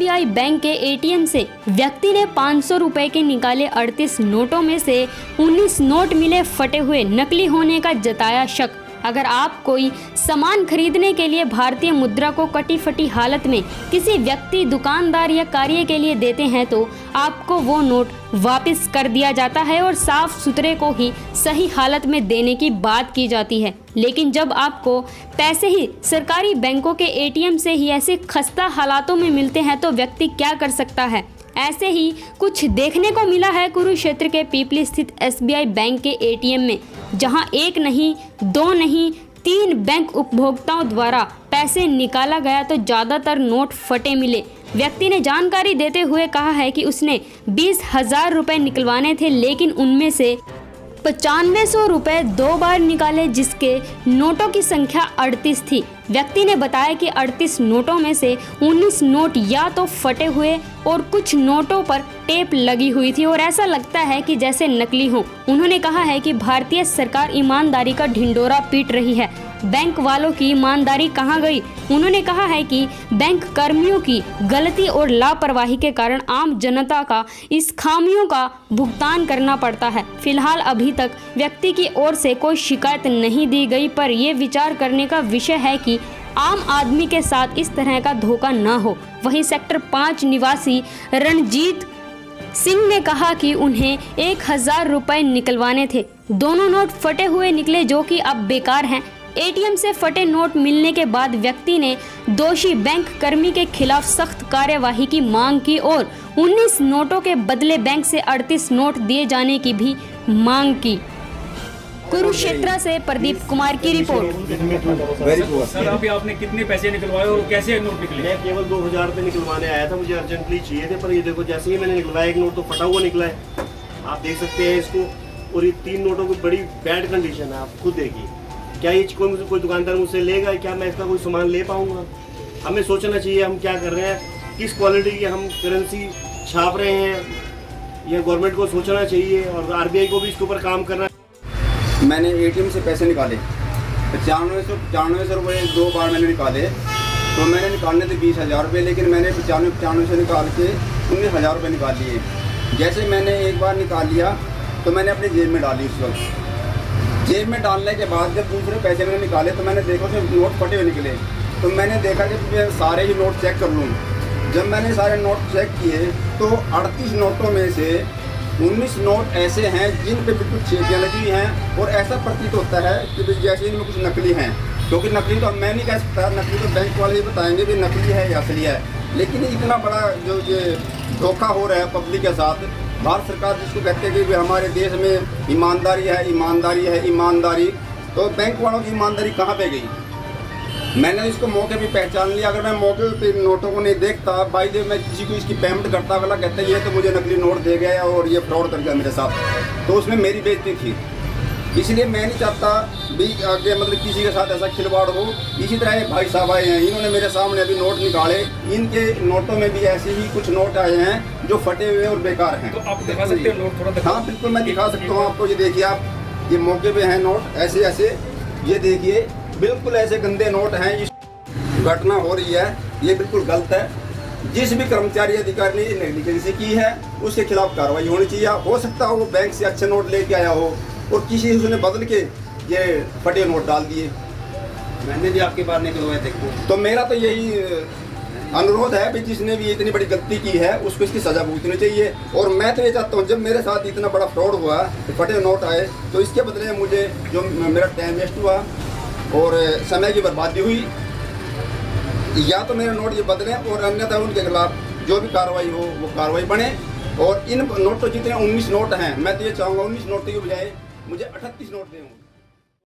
SBI bank के ATM से व्यक्ति ने 500 रुपए के निकाले 38 नोटों में से 19 नोट मिले फटे हुए, नकली होने का जताया शक। अगर आप कोई सामान खरीदने के लिए भारतीय मुद्रा को कटी फटी हालत में किसी व्यक्ति, दुकानदार या कार्य के लिए देते हैं तो आपको वो नोट वापस कर दिया जाता है और साफ सुथरे को ही सही हालत में देने की बात की जाती है। लेकिन जब आपको पैसे ही सरकारी बैंकों के ATM से ही ऐसे खस्ता हालातों में मिलते हैं तो व्यक्ति क्या कर सकता है। ऐसे ही कुछ देखने को मिला है कुरुक्षेत्र के पीपली स्थित SBI बैंक के ATM में, जहां एक नहीं, दो नहीं, 3 बैंक उपभोक्ताओं द्वारा पैसे निकाला गया तो ज़्यादातर नोट फटे मिले। व्यक्ति ने जानकारी देते हुए कहा है कि उसने 20,000 रुपये निकलवाने थे, लेकिन उनमें से 9500 रुपये 2 बार निकाले, जिसके नोटों की संख्या 38 थी। व्यक्ति ने बताया कि 38 नोटों में से 19 नोट या तो फटे हुए और कुछ नोटों पर टेप लगी हुई थी और ऐसा लगता है कि जैसे नकली हो। उन्होंने कहा है कि भारतीय सरकार ईमानदारी का ढिंढोरा पीट रही है, बैंक वालों की ईमानदारी कहाँ गई। उन्होंने कहा है कि बैंक कर्मियों की गलती और लापरवाही के कारण आम जनता का इस खामियों का भुगतान करना पड़ता है। फिलहाल अभी तक व्यक्ति की ओर से कोई शिकायत नहीं दी गई, पर यह विचार करने का विषय है कि आम आदमी के साथ इस तरह का धोखा न हो। वहीं सेक्टर 5 निवासी रणजीत सिंह ने कहा कि उन्हें 1000 रुपये निकलवाने थे। दोनों नोट फटे हुए निकले, जो कि अब बेकार हैं। ATM से फटे नोट मिलने के बाद व्यक्ति ने दोषी बैंक कर्मी के खिलाफ सख्त कार्यवाही की मांग की और 19 नोटों के बदले बैंक से 38 नोट दिए जाने की भी मांग की। कुरुक्षेत्र से प्रदीप कुमार की रिपोर्ट। सर, अभी आपने कितने पैसे निकलवाए और कैसे नोट निकले? मैं केवल 2000 रुपये निकलवाने आया था, मुझे अर्जेंटली चाहिए थे, पर ये देखो जैसे ही मैंने निकलवाया एक नोट तो फटा हुआ निकला है। आप देख सकते हैं इसको, और ये 3 नोटों की बड़ी बैड कंडीशन है, आप खुद देखिए। क्या ये कोई दुकानदार मुझसे लेगा? क्या मैं इसका कोई सामान ले पाऊंगा? हमें सोचना चाहिए हम क्या कर रहे हैं, किस क्वालिटी की हम करेंसी छाप रहे हैं। यह गवर्नमेंट को सोचना चाहिए और RBI को भी इसके ऊपर काम करना। मैंने ATM से पैसे निकाले 9500 रुपये 2 बार मैंने निकाले, तो मैंने निकालने थे 20,000 रुपये, लेकिन मैंने 95 से निकाल के 19,000 रुपये निकाल लिए। जैसे मैंने एक बार निकाल लिया तो मैंने अपनी जेब में डाली। उस वक्त जेब में डालने के बाद जब दूसरे पैसे मैंने निकाले तो मैंने देखा कि नोट फटे हुए निकले। तो मैंने देखा कि मैं सारे ही नोट चेक कर लूँ। जब मैंने सारे नोट चेक किए तो 38 नोटों में से 19 नोट ऐसे हैं जिन पे बिल्कुल चेकियाँ लगी हुई हैं और ऐसा प्रतीत होता है कि जैसे इनमें कुछ नकली हैं, क्योंकि नकली तो मैं नहीं कह सकता, नकली तो बैंक वाले ही बताएंगे भी नकली है या असली है। लेकिन इतना बड़ा जो ये धोखा हो रहा है पब्लिक के साथ, भारत सरकार जिसको कहते हैं कि हमारे देश में ईमानदारी है, ईमानदारी है, ईमानदारी, तो बैंक वालों की ईमानदारी कहाँ पे गई? मैंने इसको मौके पे पहचान लिया। अगर मैं मौके पे नोटों को नहीं देखता, बाई द मैं किसी को इसकी पेमेंट करता, अगला कहता है ये तो मुझे नकली नोट दे गया और ये फ्रॉड कर गया मेरे साथ, तो उसमें मेरी बेइज्जती थी। इसलिए मैं नहीं चाहता भी आगे मतलब किसी के साथ ऐसा खिलवाड़ हो। इसी तरह ये भाई साहब आए हैं, इन्होंने मेरे सामने अभी नोट निकाले, इनके नोटों में भी ऐसे ही कुछ नोट आए हैं जो फटे हुए और बेकार हैं। तो आप दिखा सकते हैं नोट थोड़ा? हाँ बिल्कुल, मैं दिखा सकता हूँ आपको। ये देखिए आप, ये मौके पे हैं नोट ऐसे ऐसे, ये देखिए बिल्कुल ऐसे गंदे नोट हैं। घटना हो रही है, ये बिल्कुल गलत है। जिस भी कर्मचारी अधिकारी ने नेग्लिजेंसी की है उसके खिलाफ कार्रवाई होनी चाहिए। हो सकता हो वो बैंक से अच्छे नोट लेके आया हो और किसी उसने बदल के ये फटे नोट डाल दिए। मैंने भी आपके बार निकलवाए देखो। तो मेरा तो यही अनुरोध है कि जिसने भी इतनी बड़ी गलती की है उसको इसकी सजा भुगतनी चाहिए। और मैं तो ये चाहता हूँ, जब मेरे साथ इतना बड़ा फ्रॉड हुआ, फटे नोट आए, तो इसके बदले मुझे जो मेरा टाइम वेस्ट हुआ और समय की बर्बादी हुई, या तो मेरे नोट ये बदलें और अन्यथा उनके खिलाफ जो भी कार्रवाई हो वो कार्रवाई बने। और इन नोट तो जितने 19 नोट हैं, मैं तो ये चाहूँगा 19 नोट के बजाय मुझे 38 नोट दें।